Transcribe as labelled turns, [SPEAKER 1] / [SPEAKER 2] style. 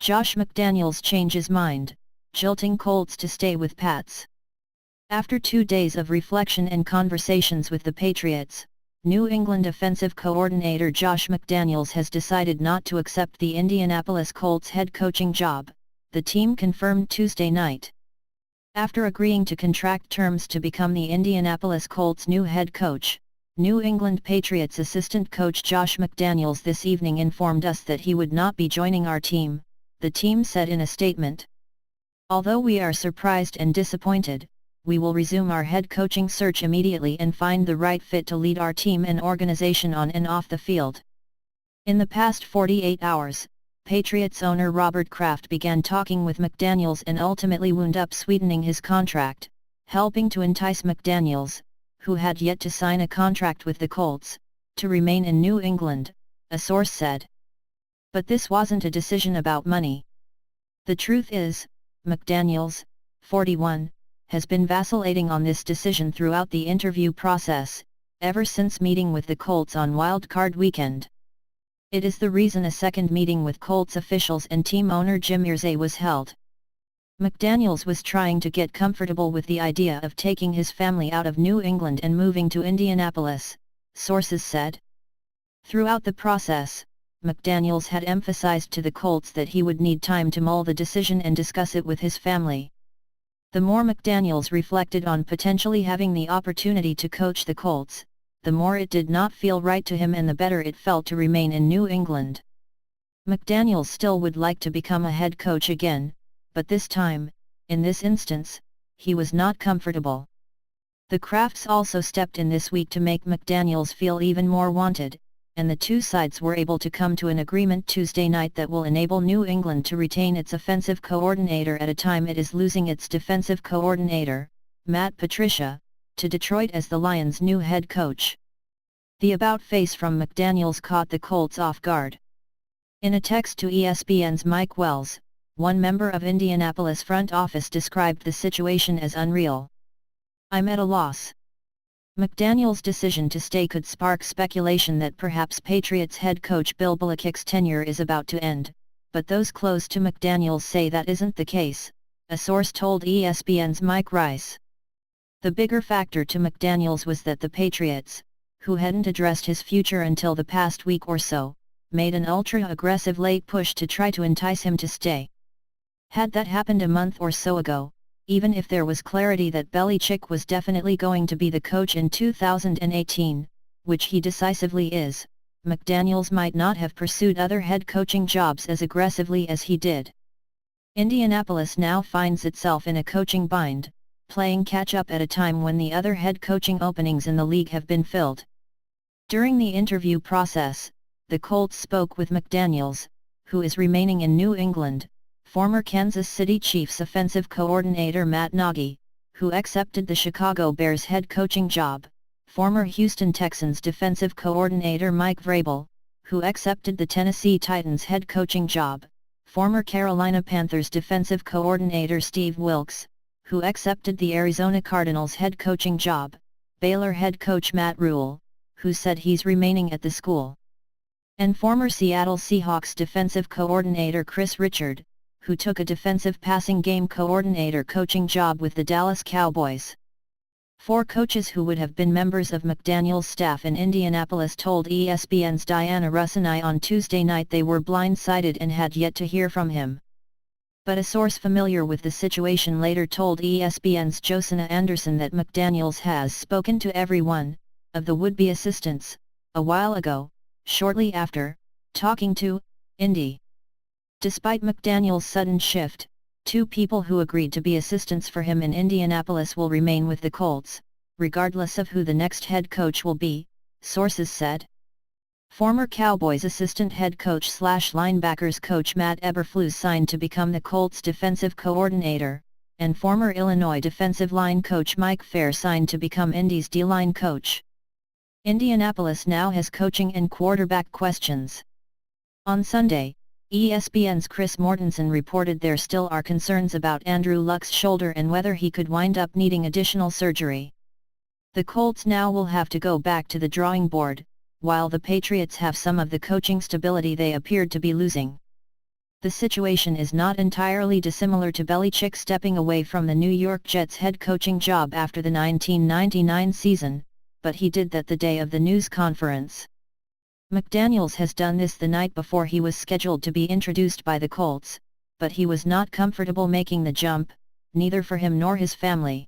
[SPEAKER 1] Josh McDaniels changes mind, jilting Colts to stay with Pats. After 2 days of reflection and conversations with the Patriots, New England offensive coordinator Josh McDaniels has decided not to accept the Indianapolis Colts head coaching job, the team confirmed Tuesday night. After agreeing to contract terms to become the Indianapolis Colts' new head coach, New England Patriots assistant coach Josh McDaniels this evening informed us that he would not be joining our team, the team said in a statement. Although we are surprised and disappointed, we will resume our head coaching search immediately and find the right fit to lead our team and organization on and off the field. In the past 48 hours, Patriots owner Robert Kraft began talking with McDaniels and ultimately wound up sweetening his contract, helping to entice McDaniels, who had yet to sign a contract with the Colts, to remain in New England, a source said. But this wasn't a decision about money. The truth is, McDaniels, 41, has been vacillating on this decision throughout the interview process, ever since meeting with the Colts on Wild Card Weekend. It is the reason a second meeting with Colts officials and team owner Jim Irsay was held. McDaniels was trying to get comfortable with the idea of taking his family out of New England and moving to Indianapolis, sources said. Throughout the process, McDaniels had emphasized to the Colts that he would need time to mull the decision and discuss it with his family. The more McDaniels reflected on potentially having the opportunity to coach the Colts, the more it did not feel right to him and the better it felt to remain in New England. McDaniels still would like to become a head coach again, but this time, in this instance, he was not comfortable. The Krafts also stepped in this week to make McDaniels feel even more wanted, and the two sides were able to come to an agreement Tuesday night that will enable New England to retain its offensive coordinator at a time it is losing its defensive coordinator, Matt Patricia, to Detroit as the Lions' new head coach. The about-face from McDaniels caught the Colts off guard. In a text to ESPN's Mike Wells, one member of Indianapolis front office described the situation as unreal. "I'm at a loss." McDaniels' decision to stay could spark speculation that perhaps Patriots head coach Bill Belichick's tenure is about to end, but those close to McDaniels say that isn't the case, a source told ESPN's Mike Rice. The bigger factor to McDaniels was that the Patriots, who hadn't addressed his future until the past week or so, made an ultra-aggressive late push to try to entice him to stay. Had that happened a month or so ago, even if there was clarity that Belichick was definitely going to be the coach in 2018, which he decisively is, McDaniels might not have pursued other head coaching jobs as aggressively as he did. Indianapolis now finds itself in a coaching bind, playing catch-up at a time when the other head coaching openings in the league have been filled. During the interview process, the Colts spoke with McDaniels, who is remaining in New England, former Kansas City Chiefs offensive coordinator Matt Nagy, who accepted the Chicago Bears head coaching job, former Houston Texans defensive coordinator Mike Vrabel, who accepted the Tennessee Titans head coaching job, former Carolina Panthers defensive coordinator Steve Wilks, who accepted the Arizona Cardinals head coaching job, Baylor head coach Matt Rule, who said he's remaining at the school, and former Seattle Seahawks defensive coordinator Chris Richard, who took a defensive passing game coordinator coaching job with the Dallas Cowboys. 4 coaches who would have been members of McDaniels' staff in Indianapolis told ESPN's Diana Russini on Tuesday night they were blindsided and had yet to hear from him. But a source familiar with the situation later told ESPN's Josina Anderson that McDaniels has spoken to every one of the would-be assistants a while ago, shortly after talking to Indy. Despite McDaniels' sudden shift, 2 people who agreed to be assistants for him in Indianapolis will remain with the Colts, regardless of who the next head coach will be, sources said. Former Cowboys assistant head coach/linebackers coach Matt Eberflus signed to become the Colts defensive coordinator, and former Illinois defensive line coach Mike Fair signed to become Indy's D-line coach. Indianapolis now has coaching and quarterback questions. On Sunday, ESPN's Chris Mortensen reported there still are concerns about Andrew Luck's shoulder and whether he could wind up needing additional surgery. The Colts now will have to go back to the drawing board, while the Patriots have some of the coaching stability they appeared to be losing. The situation is not entirely dissimilar to Belichick stepping away from the New York Jets head coaching job after the 1999 season, but he did that the day of the news conference. McDaniels has done this the night before he was scheduled to be introduced by the Colts, but he was not comfortable making the jump, neither for him nor his family.